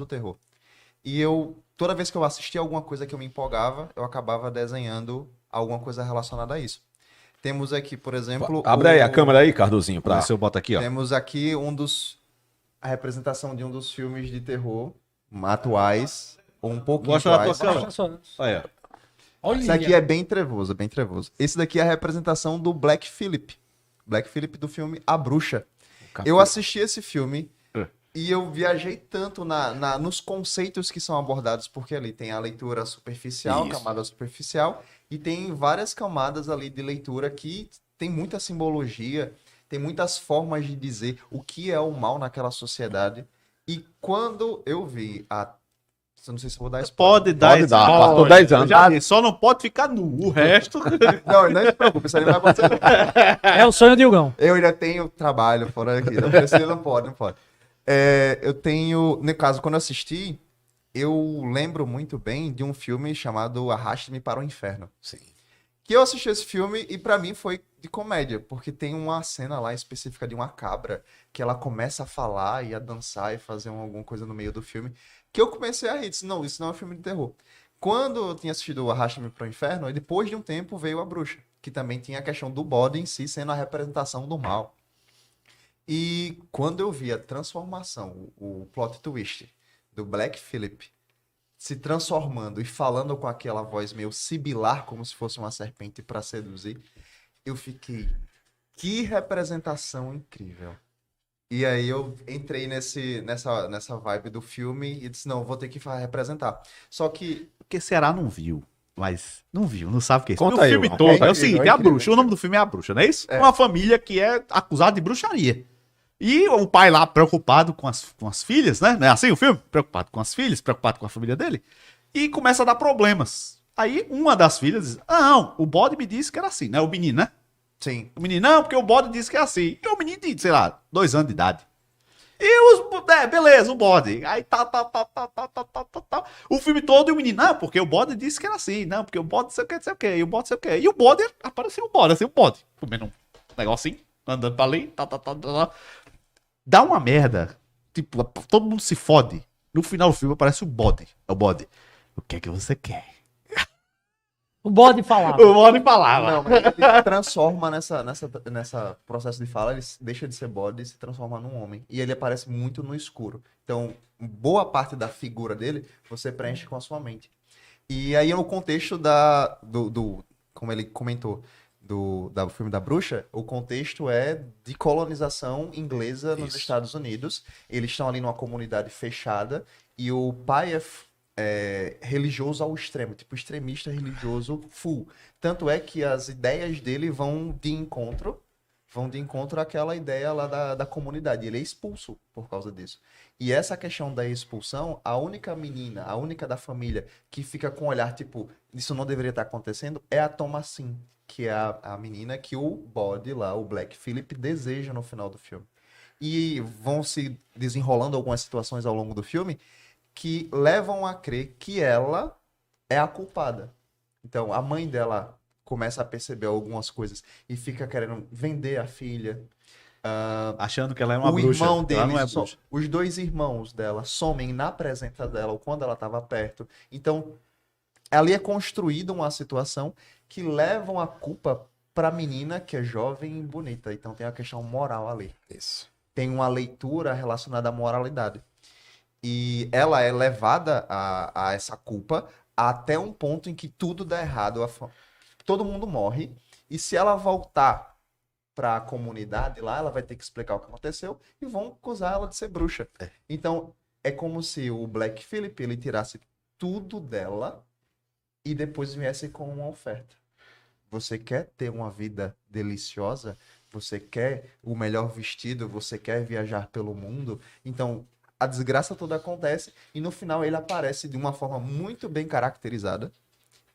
terror. E toda vez que eu assistia alguma coisa que eu me empolgava, eu acabava desenhando alguma coisa relacionada a isso. Temos aqui, por exemplo... Abre aí a câmera aí, Cardozinho, pra ver se eu boto aqui, ó. Temos aqui a representação de um dos filmes de terror atuais, ou um pouquinho Mostra na tua atuais. câmera. Aí, ó. Olha. Esse aqui é bem trevoso, bem trevoso. Esse daqui é a representação do Black Phillip. Black Phillip do filme A Bruxa. Eu assisti esse filme e eu viajei tanto nos conceitos que são abordados, porque ali tem a leitura superficial, Isso. camada superficial, e tem várias camadas ali de leitura que tem muita simbologia, tem muitas formas de dizer o que é o mal naquela sociedade. E quando eu vi eu não sei se eu vou dar spoiler. Pode dar. Passou 10 anos. Já disse, só não pode ficar nu. O resto... Não se preocupe, isso aí não vai acontecer. É o sonho de Hugão. Eu ainda tenho trabalho fora aqui. Não precisa, não pode. Eu tenho... No caso, quando eu assisti, eu lembro muito bem de um filme chamado Arraste-me para o Inferno. Sim. Que eu assisti esse filme e pra mim foi de comédia, porque tem uma cena lá específica de uma cabra que ela começa a falar e a dançar e fazer alguma coisa no meio do filme, que eu comecei a rir. Disse, não, isso não é um filme de terror. Quando eu tinha assistido o Arraste-me para o Inferno, depois de um tempo veio A Bruxa, que também tinha a questão do bode em si sendo a representação do mal. E quando eu vi a transformação, o plot twist do Black Phillip se transformando e falando com aquela voz meio sibilar, como se fosse uma serpente para seduzir, eu fiquei, que representação incrível. E aí eu entrei nessa vibe do filme e disse, não, vou ter que representar. Só que... Porque Ceará não viu. Mas não viu, não sabe o que é isso. Conta O aí, filme João. todo É é o incrível, seguinte, é é a incrível. bruxa. O nome do filme é A Bruxa, não é isso? É. Uma família que é acusada de bruxaria. E o pai lá preocupado com as filhas, né? Não é assim o filme? Preocupado com as filhas, preocupado com a família dele. E começa a dar problemas. Aí uma das filhas diz, não, o bode me disse que era assim, né? O menino, né? Sim. O menino, não, porque o bode disse que é assim. E o menino tinha, sei lá, 2 anos de idade. E beleza, o bode. Aí tá. O filme todo e o menino, não, porque o bode disse que era assim. Não, porque o bode sei o que. E o bode sei o que. E o bode, apareceu o bode, assim, o bode. Comendo um negocinho, andando pra ali, Dá uma merda. Tipo, todo mundo se fode. No final do filme aparece o bode. É o bode. O que é que você quer? O bode falava. O bode falava. Não, mas ele transforma nessa processo de fala, ele deixa de ser bode e se transforma num homem. E ele aparece muito no escuro. Então, boa parte da figura dele, você preenche com a sua mente. E aí, no contexto como ele comentou, do filme da Bruxa, o contexto é de colonização inglesa nos Estados Unidos. Eles estão ali numa comunidade fechada e o pai é religioso ao extremo, tipo extremista religioso full. Tanto é que as ideias dele vão de encontro àquela ideia lá da comunidade. Ele é expulso por causa disso. E essa questão da expulsão, a única menina, a única da família que fica com o olhar tipo, isso não deveria estar acontecendo, é a Thomasin, que é a menina que o bode lá, o Black Phillip, deseja no final do filme. E vão se desenrolando algumas situações ao longo do filme que levam a crer que ela é a culpada. Então, a mãe dela começa a perceber algumas coisas e fica querendo vender a filha. Achando que ela é uma O bruxa. irmão Ela dele, não é bruxa. os 2 irmãos dela somem na presença dela ou quando ela estava perto. Então, ali é construída uma situação que levam a culpa para a menina que é jovem e bonita. Então, tem a questão moral ali. Isso. Tem uma leitura relacionada à moralidade. E ela é levada a essa culpa até um ponto em que tudo dá errado. Todo mundo morre. E se ela voltar para a comunidade lá, ela vai ter que explicar o que aconteceu e vão acusar ela de ser bruxa. Então, é como se o Black Phillip ele tirasse tudo dela e depois viesse com uma oferta. Você quer ter uma vida deliciosa? Você quer o melhor vestido? Você quer viajar pelo mundo? Então, a desgraça toda acontece e no final ele aparece de uma forma muito bem caracterizada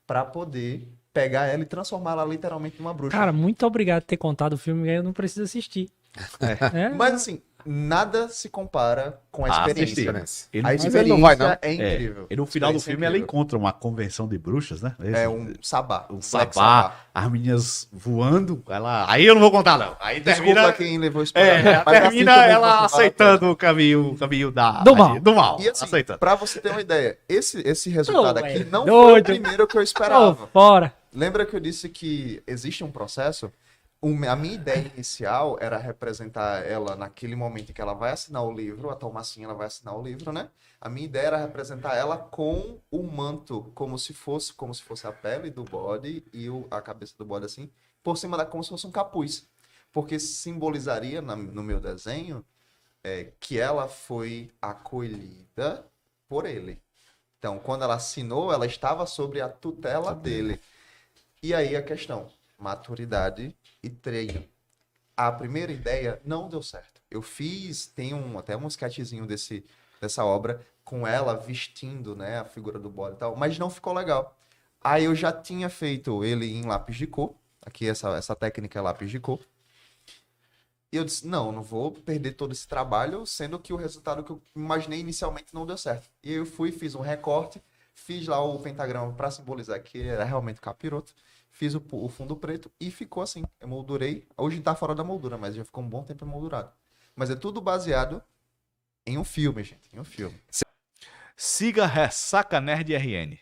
para poder pegar ela e transformá-la literalmente numa bruxa. Cara, muito obrigado por ter contado o filme, eu não preciso assistir. É? Mas assim, nada se compara com a experiência. Ele, A Mas experiência ele não vai, não. é incrível. E no final do Experiência filme ela incrível. encontra uma convenção de bruxas, né? É um sabá. Um Black sabá, as meninas voando. Aí eu não vou contar, não. Aí Desculpa termina. quem levou spoiler. É, mas termina assista mesmo ela porque vale a aceitando o caminho Do mal. do mal. E assim, aceitando. pra você ter uma ideia, esse resultado Ô, aqui velho, não foi doido. o primeiro que eu Ô, esperava. fora. Lembra que eu disse que existe um processo? A minha ideia inicial era representar ela naquele momento em que ela vai assinar o livro, a Thomasinha ela vai assinar o livro, né? A minha ideia era representar ela com o manto, como se fosse a pele do bode e a cabeça do bode assim, por cima da como se fosse um capuz. Porque simbolizaria no meu desenho que ela foi acolhida por ele. Então, quando ela assinou, ela estava sob a tutela dele. E aí a questão, maturidade e treino. A primeira ideia não deu certo. Eu fiz, tem até um sketchzinho dessa obra com ela vestindo, né, a figura do bode e tal, mas não ficou legal. Aí eu já tinha feito ele em lápis de cor, aqui essa técnica é lápis de cor. E eu disse, não vou perder todo esse trabalho, sendo que o resultado que eu imaginei inicialmente não deu certo. E eu fiz um recorte, fiz lá o pentagrama para simbolizar que era realmente capiroto. Fiz o fundo preto e ficou assim. Eu moldurei. Hoje tá fora da moldura, mas já ficou um bom tempo moldurado. Mas é tudo baseado em um filme, gente. Em um filme. Siga Ressaca Nerd RN.